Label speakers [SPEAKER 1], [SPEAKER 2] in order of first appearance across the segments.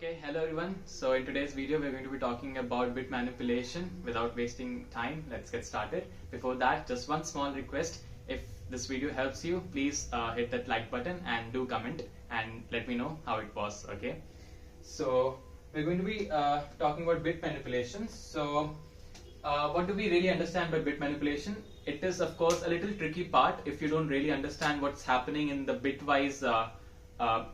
[SPEAKER 1] Okay, hello everyone. So in today's video we're going to be talking about bit manipulation. Without wasting time, let's get started. Before that, just one small request. If this video helps you, please hit that like button and do comment and let me know how it was. Okay, so we're going to be talking about bit manipulation. So what do we really understand by bit manipulation? It is of course a little tricky part if you don't really understand what's happening in the bitwise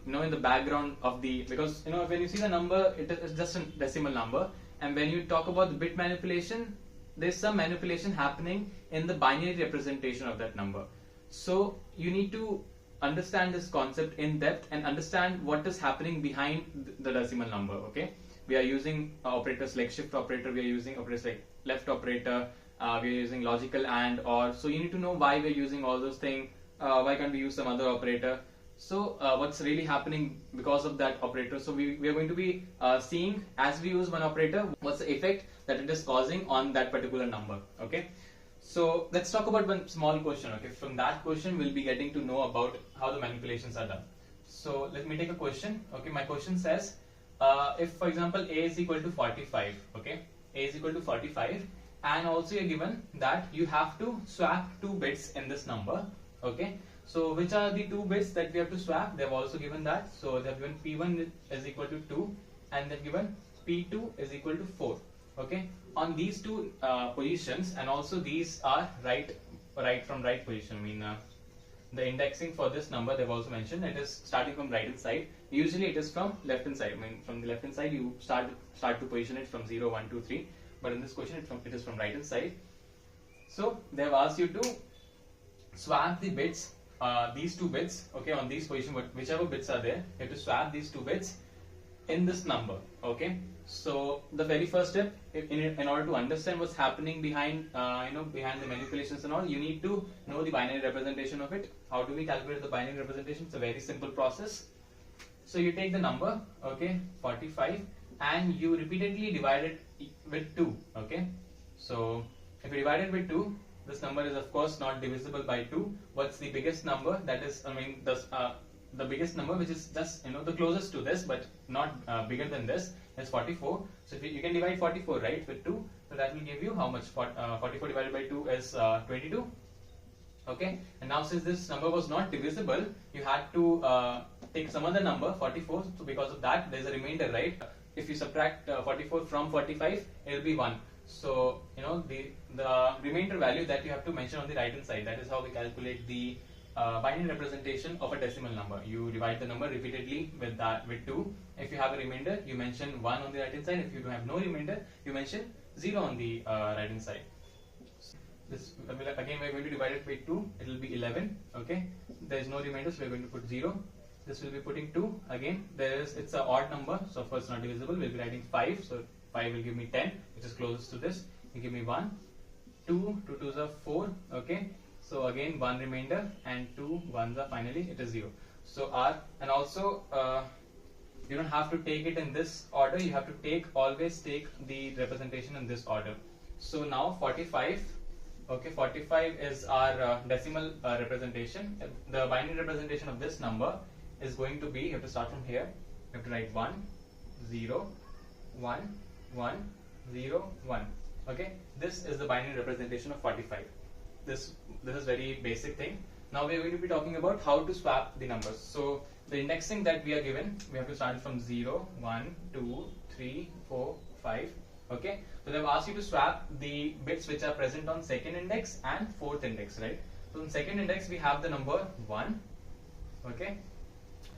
[SPEAKER 1] in the background of the, because when you see the number, it is just a decimal number, and when you talk about the bit manipulation, there's some manipulation happening in the binary representation of that number. So you need to understand this concept in depth and understand what is happening behind the decimal number. Okay, we are using operators like shift operator, we are using operators like left operator, we are using logical and or. So you need to know why we are using all those things. Why can't we use some other operator? So what's really happening because of that operator? So we are going to be seeing, as we use one operator, what's the effect that it is causing on that particular number. Okay, so let's talk about one small question. Okay, from that question we'll be getting to know about how the manipulations are done. So let me take a question. Okay, my question says if for example a is equal to 45. Okay, a is equal to 45, and also you're given that you have to swap 2 bits in this number. Okay, so which are the 2 bits that we have to swap? They've also given that. So they've given P1 is equal to 2 and they've given P2 is equal to 4. Okay, on these 2 positions, and also these are right from right position. I mean the indexing for this number they've also mentioned, it is starting from right hand side. Usually it is from left hand side. I mean from the left hand side you start to position it from 0, 1, 2, 3. But in this question it is from right hand side. So they've asked you to swap the bits, these 2 bits, okay, on these positions, whichever bits are there, you have to swap these 2 bits in this number. Okay, so the very first step, in order to understand what's happening behind behind the manipulations and all, you need to know the binary representation of it. How do we calculate the binary representation? It's a very simple process. So you take the number, okay, 45, and you repeatedly divide it with 2. Okay, so if you divide it with 2, this number is of course not divisible by 2. What's the biggest number? That is, the biggest number, which is just the closest to this, but not bigger than this, is 44. So if you can divide 44 right with 2, so that will give you how much? 44 divided by 2 is 22. Okay, and now since this number was not divisible, you had to take some other number, 44. So because of that, there is a remainder, right? If you subtract 44 from 45, it will be 1. So the remainder value that you have to mention on the right hand side. That is how we calculate the binary representation of a decimal number. You divide the number repeatedly with 2. If you have a remainder, you mention 1 on the right hand side. If you have no remainder, you mention 0 on the right hand side. This again we are going to divide it by 2. It will be 11. Okay, there is no remainder, so we are going to put 0. This will be putting 2. Again, it's an odd number, so of course not divisible. We'll be writing 5. So 5 will give me 10, which is closest to this. You give me 1, 2, 2 2s are 4. Okay, so again 1 remainder and 2 1s are finally, it is 0. So and also you don't have to take it in this order. You have to always take the representation in this order. So now 45. Okay, 45 is our decimal representation. The binary representation of this number is going to be, you have to start from here. You have to write 1 0 1 1 0 1. Okay, this is the binary representation of 45. This is very basic thing. Now we are going to be talking about how to swap the numbers. So the indexing that we are given, we have to start from 0 1 2 3 4 5. Okay, so they have asked you to swap the bits which are present on second index and fourth index, right? So on second index we have the number 1. Okay,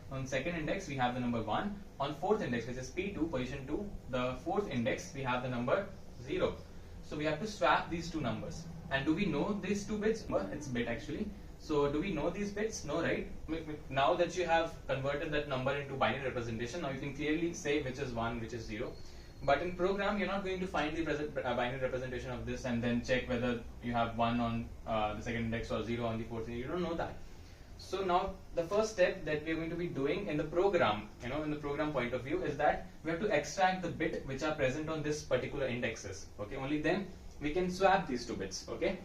[SPEAKER 1] on second index we have the number 1. On fourth index, which is P2, position 2, the fourth index, we have the number 0. So we have to swap these 2 numbers. And do we know these 2 bits? Well, it's bit actually. So do we know these bits? No, right? Now that you have converted that number into binary representation, now you can clearly say which is 1, which is 0. But in program, you're not going to find the binary representation of this and then check whether you have 1 on the second index or 0 on the fourth index. You don't know that. So now the first step that we are going to be doing in the program, in the program point of view, is that we have to extract the bit which are present on this particular indexes. Okay, only then we can swap these 2 bits. Okay,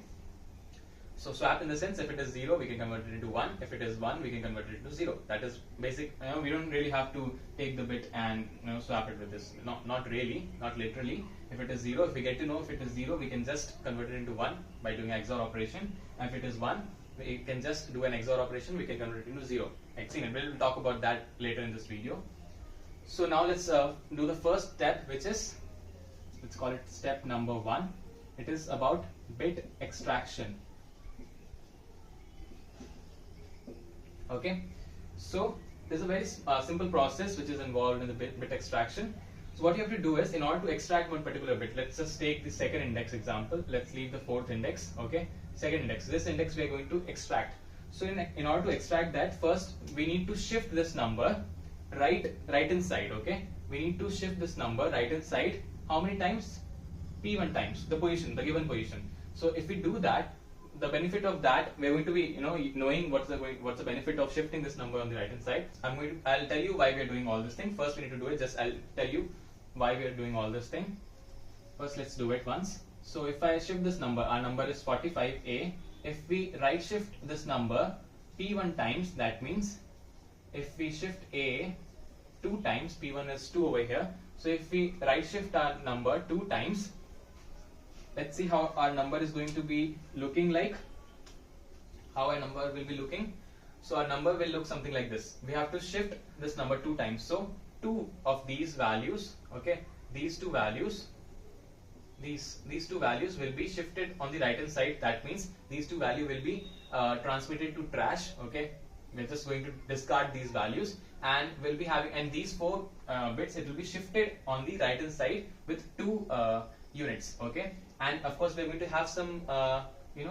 [SPEAKER 1] So swap in the sense, if it is 0, we can convert it into 1. If it is 1, we can convert it into 0. That is basic. We don't really have to take the bit and swap it with this. Not really, not literally. If it is 0, if we get to know if it is 0, we can just convert it into 1 by doing XOR operation. And if it is 1, we can just do an XOR operation, we can convert it into 0. Excellent. We'll talk about that later in this video. So now let's do the first step, which is, let's call it step number 1. It is about bit extraction. Okay, so there's a very simple process which is involved in the bit extraction. So what you have to do is, in order to extract one particular bit, let's just take the second index example. Let's leave the fourth index. Okay, second index. This index we are going to extract. So in order to extract that, first we need to shift this number right inside. Okay, we need to shift this number right inside. How many times? P1 times the position, the given position. So if we do that, the benefit of that, we're going to be knowing what's the benefit of shifting this number on the right hand side. I'll tell you why we are doing all this thing. First we need to do it. I'll tell you why we are doing all this thing. First let's do it once. So if I shift this number, our number is 45A. If we right shift this number P1 times, that means if we shift A 2 times, P1 is 2 over here. So if we right shift our number 2 times, let's see how our number is going to be looking like. How our number will be looking. So our number will look something like this. We have to shift this number 2 times. So 2 of these values, okay, these two values will be shifted on the right hand side. That means these two values will be transmitted to trash. Okay, we're just going to discard these values, and we'll be having, and these 4 bits, it will be shifted on the right hand side with 2 units. Okay, and of course we're going to have some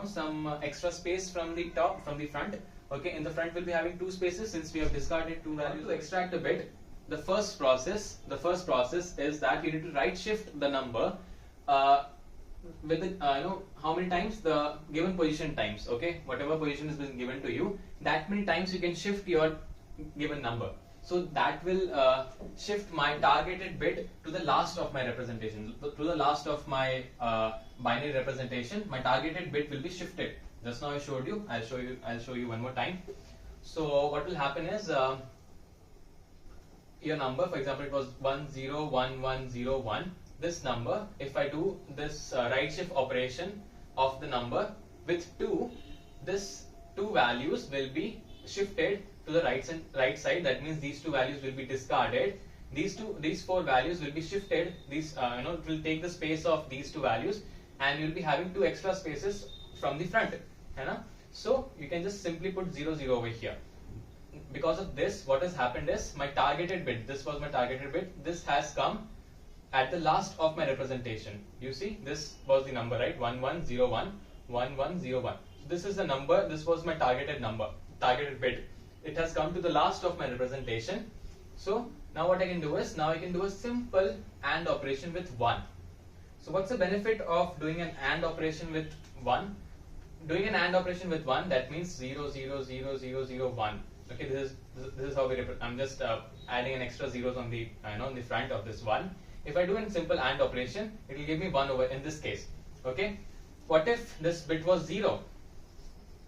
[SPEAKER 1] some extra space from the top, from the front. Okay, in the front we'll be having 2 spaces since we have discarded 2 values. To extract a bit, the first process is that you need to right shift the number with the, how many times, the given position times. Okay, whatever position has been given to you, that many times you can shift your given number. So that will shift my targeted bit to the last of my representation, to the last of my binary representation. My targeted bit will be shifted. Just now I showed you. I'll show you one more time. So what will happen is, your number, for example, it was 101101. This number, if I do this right shift operation of the number with 2, this 2 values will be shifted to the right side. That means these 2 values will be discarded. These 4 values will be shifted. These it will take the space of these 2 values, and you'll be having 2 extra spaces from the front. So you can just simply put 0 0 over here. Because of this, what has happened is, my targeted bit, this was my targeted bit, this has come at the last of my representation. You see, this was the number, right? 1101 1101. So this is the number. This was my targeted bit. It has come to the last of my representation. So now what I can do is, now I can do a simple AND operation with 1. So what's the benefit of doing an AND operation with 1? Doing an AND operation with 1, that means 0 0 0 0 0 1. Okay, this is how we I'm just adding an extra zeros on the on the front of this 1. If I do a simple AND operation, it will give me 1 over, in this case. Okay, what if this bit was 0?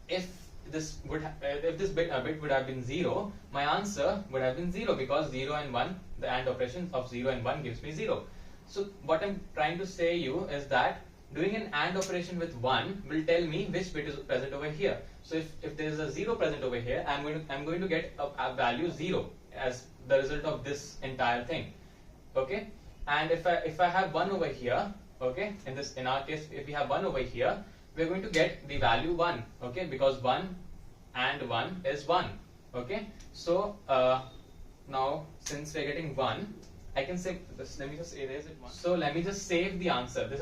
[SPEAKER 1] If this bit would have been 0, my answer would have been 0, because 0 and 1, the AND operation of 0 and 1 gives me 0. So what I'm trying to say you is that doing an AND operation with 1 will tell me which bit is present over here. So if there is a 0 present over here, I'm going to get a value 0 as the result of this entire thing. Okay, and if I have 1 over here, okay, in our case, if we have 1 over here, we're going to get the value 1. Okay, because 1 and 1 is 1. Okay, so now since we're getting 1, I can say this. Let me just erase it once. So let me just save the answer. This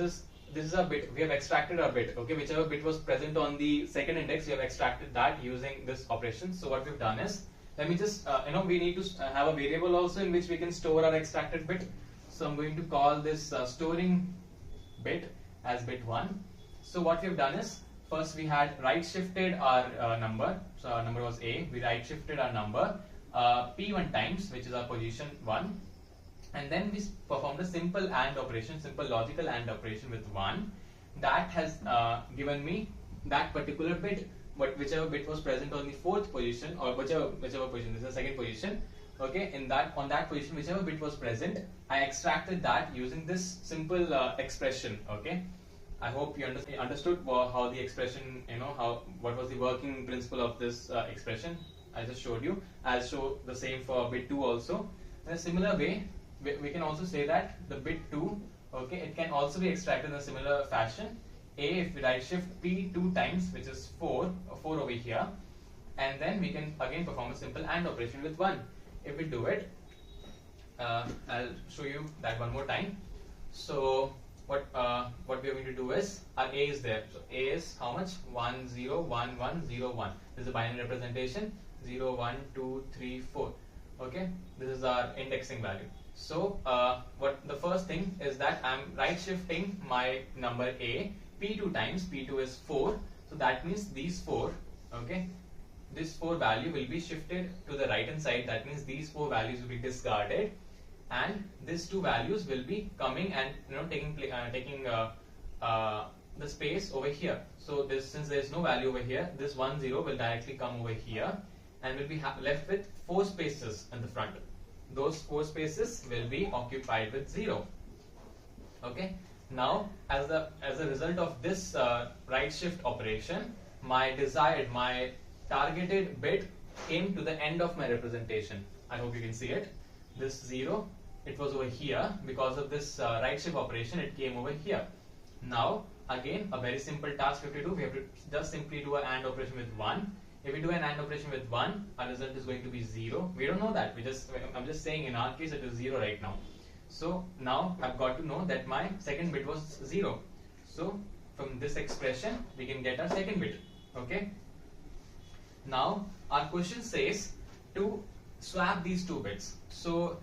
[SPEAKER 1] is a bit. We have extracted our bit. Okay, whichever bit was present on the second index, we have extracted that using this operation. So what we've done is, let me just we need to have a variable also in which we can store our extracted bit. So I'm going to call this storing bit as bit 1. So what we've done is, first we had right shifted our number. So our number was A. We right shifted our number P1 times, which is our position 1. And then we performed a simple AND operation, simple logical AND operation with 1. That has given me that particular bit, whichever bit was present on the fourth position, or whichever position, this is the second position. Okay, on that position, whichever bit was present, I extracted that using this simple expression. Okay, I hope you understood how the expression, what was the working principle of this expression. I just showed you. I'll show the same for bit 2 also. In a similar way, we can also say that the bit 2, okay, it can also be extracted in a similar fashion. If we write shift P 2 times, which is 4 over here, and then we can again perform a simple AND operation with 1. If we do it, I'll show you that one more time. So what we are going to do is, our A is there. So A is how much? 1 0 1 1 0 1. This is a binary representation. 0 1 2 3 4. Okay, this is our indexing value. So what the first thing is that I'm right shifting my number A P2 times. P2 is 4. So that means these 4. Okay, this 4 value will be shifted to the right hand side. That means these 4 values will be discarded, and these 2 values will be coming and taking the space over here. So since there is no value over here, this 1 0 will directly come over here, and will be left with 4 spaces in the front. Those 4 spaces will be occupied with 0. Okay. Now, as a result of this right shift operation, my targeted bit came to the end of my representation. I hope you can see it. This 0, it was over here. Because of this right shift operation, it came over here. Now, again, a very simple task we have to do. We have to just simply do an AND operation with 1. If we do an AND operation with 1, our result is going to be 0. We don't know that. I'm just saying in our case it is 0 right now. So now I've got to know that my second bit was 0. So from this expression, we can get our second bit. Okay. Now our question says to swap these 2 bits. So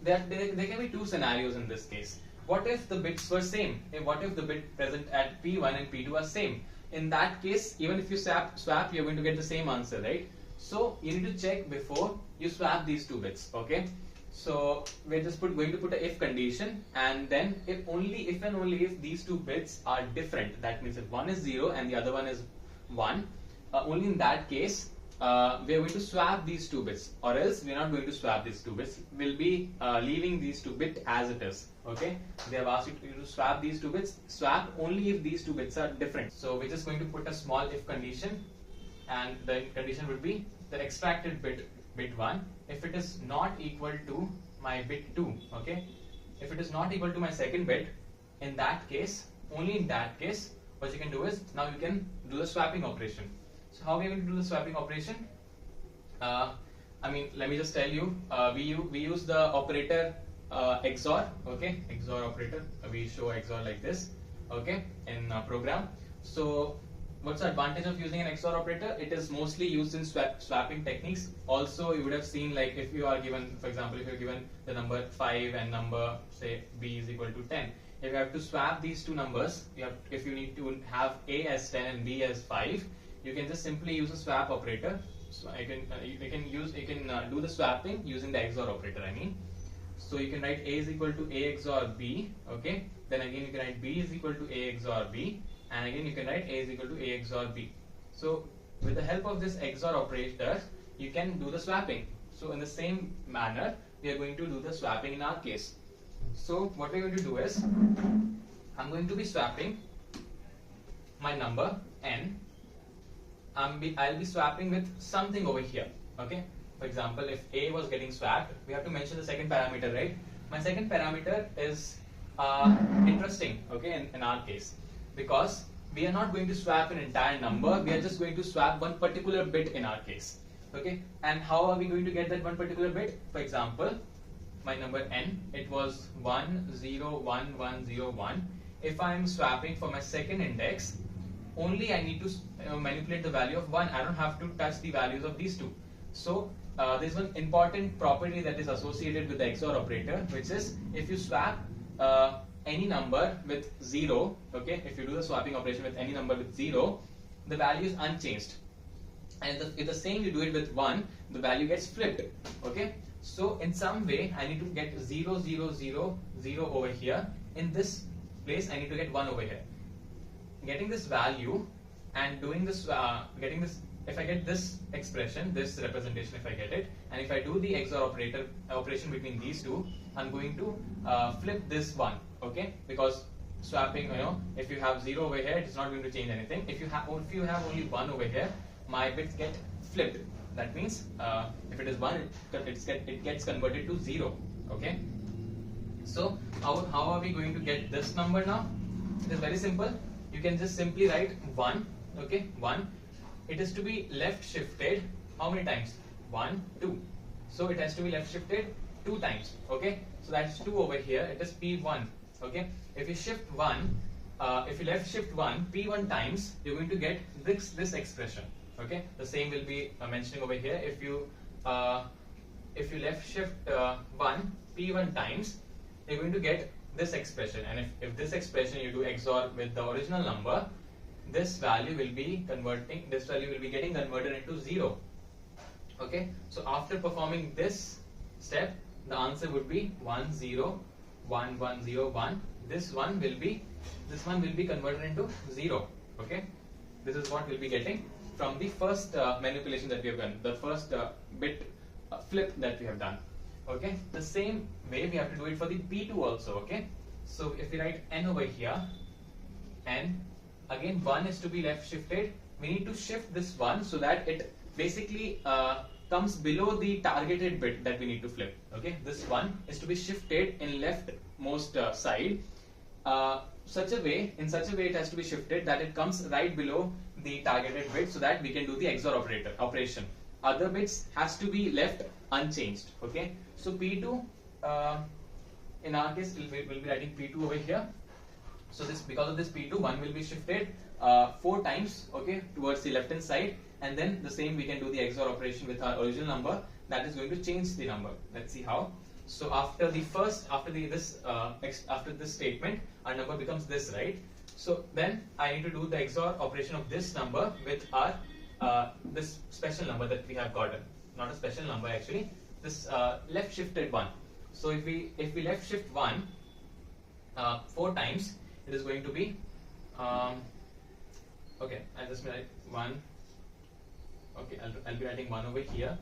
[SPEAKER 1] there can be 2 scenarios in this case. What if the bits were same? What if the bit present at P1 and P2 are same? In that case, even if you swap, you're going to get the same answer, right? So you need to check before you swap these 2 bits. Okay. So we're just going to put a if condition, and then if and only if these 2 bits are different, that means if one is 0 and the other one is 1, only in that case we are going to swap these 2 bits, or else we are not going to swap these 2 bits. We'll be leaving these 2 bits as it is. Okay, they have asked you to swap these 2 bits. Swap only if these 2 bits are different. So we're just going to put a small if condition, and the condition would be the extracted bit 1, if it is not equal to my bit 2. Okay, if it is not equal to my second bit, in that case, only in that case, what you can do is, now you can do the swapping operation. So how are we going to do the swapping operation? Let me just tell you, we use the operator XOR. Okay, XOR operator. We show XOR like this. Okay, in program. So what's the advantage of using an XOR operator? It is mostly used in swapping techniques. Also, you would have seen, like, if you are given, for example, if you're given the number 5 and number, say, b is equal to 10. If you have to swap these 2 numbers, if you need to have a as 10 and b as 5, you can just simply use a swap operator. So you can do the swapping using the XOR operator. So you can write a is equal to a XOR b. Okay. Then again you can write b is equal to a XOR b. And again you can write a is equal to a XOR b. So with the help of this XOR operator, you can do the swapping. So in the same manner, we are going to do the swapping in our case. So what we're going to do is, I'm going to be swapping my number n. I'll be swapping with something over here. Okay. For example, if a was getting swapped, we have to mention the second parameter, right? My second parameter is interesting. Okay, in our case, because we are not going to swap an entire number, we are just going to swap one particular bit in our case. Okay, and how are we going to get that one particular bit? For example, my number n, it was 1 0 1 1 0 1. If I am swapping for my second index, only I need to manipulate the value of 1. I don't have to touch the values of these 2. So there's one important property that is associated with the XOR operator, which is if you swap any number with 0, okay, if you do the swapping operation with any number with 0, the value is unchanged. And if the same you do it with 1, the value gets flipped. Okay, so in some way I need to get 0 0 0 0 over here. In this place I need to get 1 over here. Getting this value and doing this, getting this, if I get this expression, this representation, if I get it, and if I do the XOR operation between these two, I'm going to flip this one, okay? Because swapping, if you have 0 over here, it is not going to change anything. If you have only 1 over here, my bits get flipped. That means if it is 1, it gets converted to 0, okay? So how are we going to get this number now? It is very simple. You can just simply write 1, okay? 1. It is to be left shifted how many times? 1, 2. So it has to be left shifted 2 times, okay? So that's 2 over here. It is P1, okay? If you shift 1, if you left shift 1 P1 times, you're going to get this expression, okay? The same will be mentioning over here. If you left shift 1 P1 times, you're going to get this expression, and if this expression you do XOR with the original number, this value will be getting converted into 0, okay? So after performing this step, the answer would be 1 0 1 1 0 1. This one will be converted into 0, okay? This is what we'll be getting from the first manipulation that we have done, the first bit flip that we have done, okay? The same way we have to do it for the P2 also, okay? So if we write n over here, n, again 1 is to be left shifted. We need to shift this 1 so that it basically comes below the targeted bit that we need to flip, okay? This 1 is to be shifted in leftmost side, in such a way it has to be shifted that it comes right below the targeted bit, so that we can do the XOR operation. Other bits has to be left unchanged, okay? So P2, in our case we'll be writing P2 over here. So because of this P2, 1 will be shifted 4 times, okay, towards the left hand side, and then the same we can do the XOR operation with our original number. That is going to change the number. Let's see how. So after this statement, our number becomes this, right? So then I need to do the XOR operation of this number with our this special number that we have gotten. Not a special number actually. This left shifted one. So if we left shift 1 4 times, it is going to be okay. I'll just write 1. Okay, I'll be writing 1 over here.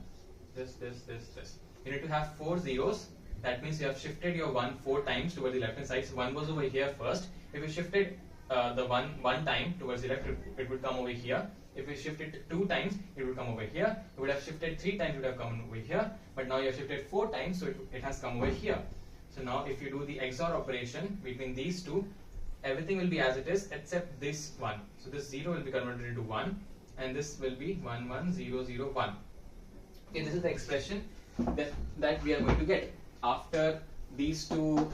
[SPEAKER 1] This. You need to have 4 zeros. That means you have shifted your 1 4 times towards the left hand side. So 1 was over here first. If you shifted the 1 time towards the left, it would come over here. If you shift it 2 times, it would come over here. You would have shifted 3 times, it would have come over here. But now you have shifted 4 times, so it has come over here. So now if you do the XOR operation between these two, everything will be as it is except this one. So this 0 will be converted into 1, and this will be 1 1 0 0 1. Okay, this is the expression that we are going to get after these two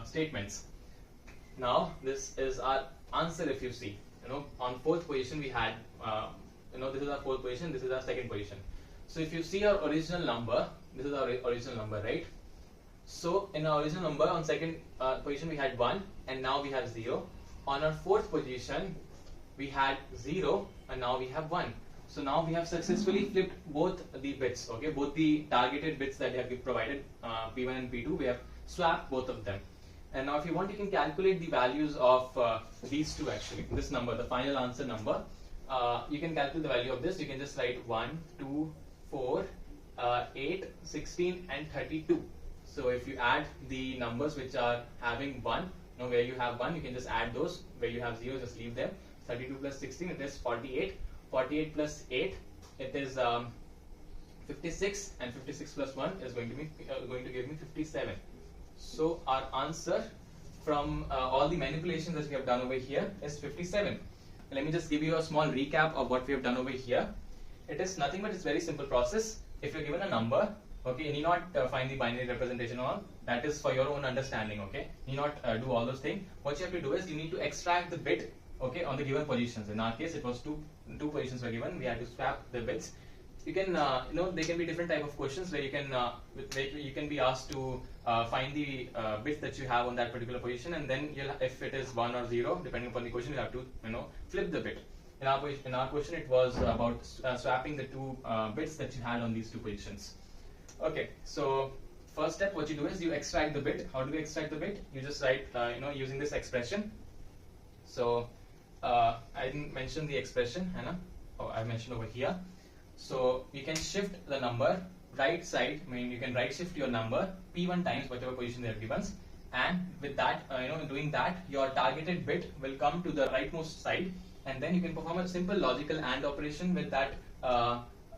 [SPEAKER 1] statements. Now this is our answer. If you see, on 4th position we had, this is our 4th position, this is our 2nd position. So if you see our original number, this is our original number, right? So in our original number, on 2nd position we had 1, and now we have 0. On our 4th position we had 0, and now we have 1. So now we have successfully flipped both the bits, okay, both the targeted bits that have been provided, P1 and P2, we have swapped both of them. And now if you want, you can calculate the values of these two actually, this number, the final answer number. You can calculate the value of this. You can just write 1, 2, 4, 8, 16 and 32. So if you add the numbers which are having 1, where you have 1, you can just add those. Where you have 0, just leave them. 32 plus 16, it is 48. 48 plus 8, it is 56, and 56 plus 1 is going to give me 57. So our answer from all the manipulations that we have done over here is 57. Let me just give you a small recap of what we have done over here. It is nothing but it's very simple process. If you're given a number, okay, you need not find the binary representation or all. That is for your own understanding, okay? You need not do all those things. What you have to do is you need to extract the bit, okay, on the given positions. In our case, it was two positions were given. We had to swap the bits. You can, there can be different type of questions where you can be asked to find the bits that you have on that particular position, and then if it is 1 or 0, depending upon the question, you have to flip the bit. In our question, it was about swapping the two bits that you had on these two positions. Okay, so first step, what you do is you extract the bit. How do we extract the bit? You just write, using this expression. So I didn't mention the expression, है ना? Oh, I mentioned over here. So you can shift the number right side. I mean, you can right shift your number p1 times whatever position they are given, and with that, doing that, your targeted bit will come to the rightmost side, and then you can perform a simple logical AND operation with that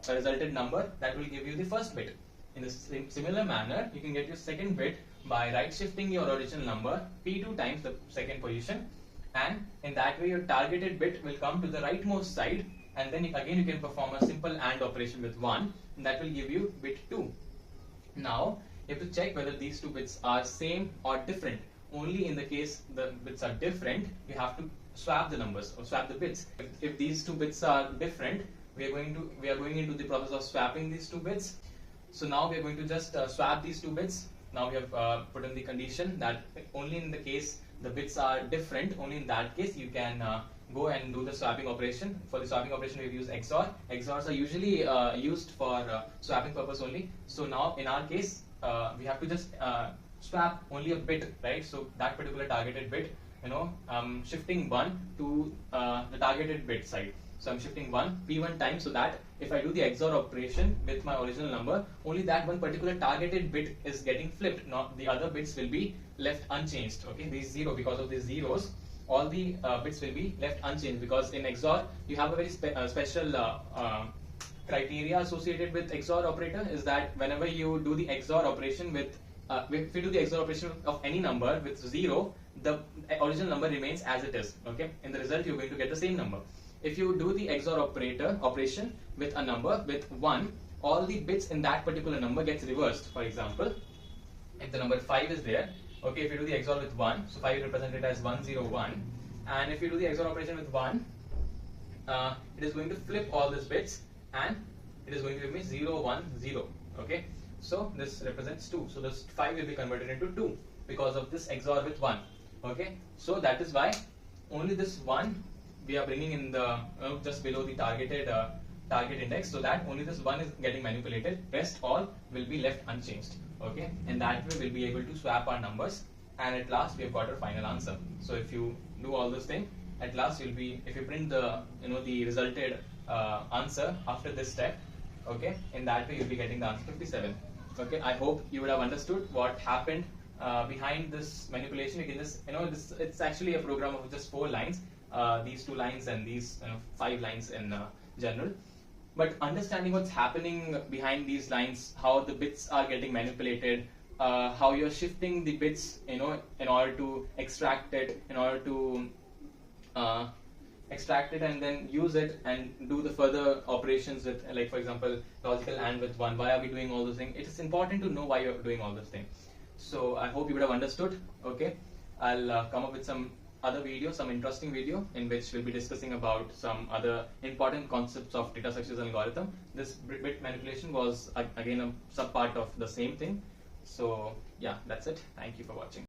[SPEAKER 1] resulted number that will give you the first bit. In the similar manner, you can get your second bit by right shifting your original number p2 times the second position, and in that way your targeted bit will come to the rightmost side, and then again you can perform a simple AND operation with 1, and that will give you bit 2. Now you have to check whether these two bits are same or different. Only in the case the bits are different, you have to swap the numbers or swap the bits. If these two bits are different, we are going into the process of swapping these two bits. So now we are going to just swap these two bits. Now we have put in the condition that only in the case the bits are different, only in that case you can go and do the swapping operation. For the swapping operation, we use XOR. XORs are usually used for swapping purpose only. So now in our case, we have to just swap only a bit, right? So that particular targeted bit, I'm shifting 1 to the targeted bit side. So I'm shifting 1 p1 times, so that if I do the XOR operation with my original number, only that one particular targeted bit is getting flipped. Not the other bits will be left unchanged. Okay, these 0, because of these zeros, all the bits will be left unchanged, because in XOR you have a very special criteria associated with XOR operator, is that whenever you do the XOR operation with if you do the XOR operation of any number with 0, the original number remains as it is. Okay, in the result you're going to get the same number. If you do the XOR operation with a number with 1, all the bits in that particular number gets reversed. For example, if the number 5 is there, okay, if you do the XOR with 1, so 5 is represented as 101, and if you do the XOR operation with 1, it is going to flip all these bits, and it is going to give me 0, 1, 0. Okay, so this represents 2. So this 5 will be converted into 2 because of this XOR with 1. Okay, so that is why only this 1 we are bringing in the just below the targeted target index, so that only this 1 is getting manipulated. Rest all will be left unchanged. Okay, and that way we'll be able to swap our numbers, and at last we have got our final answer. So if you do all this thing, at last you'll be, if you print the the resulted answer after this step, okay, in that way you'll be getting the answer 57. Okay, I hope you would have understood what happened behind this manipulation. You can just it's actually a program of just 4 lines. These 2 lines and these 5 lines in general, but understanding what's happening behind these lines, how the bits are getting manipulated, how you're shifting the bits in order to extract it, and then use it and do the further operations with, like for example, logical AND with 1. Why are we doing all those things? It is important to know why you're doing all those things. So I hope you would have understood. Okay, I'll come up with some other video, some interesting video, in which we'll be discussing about some other important concepts of data structures and algorithm. This bit manipulation was again a sub part of the same thing. So yeah, that's it. Thank you for watching.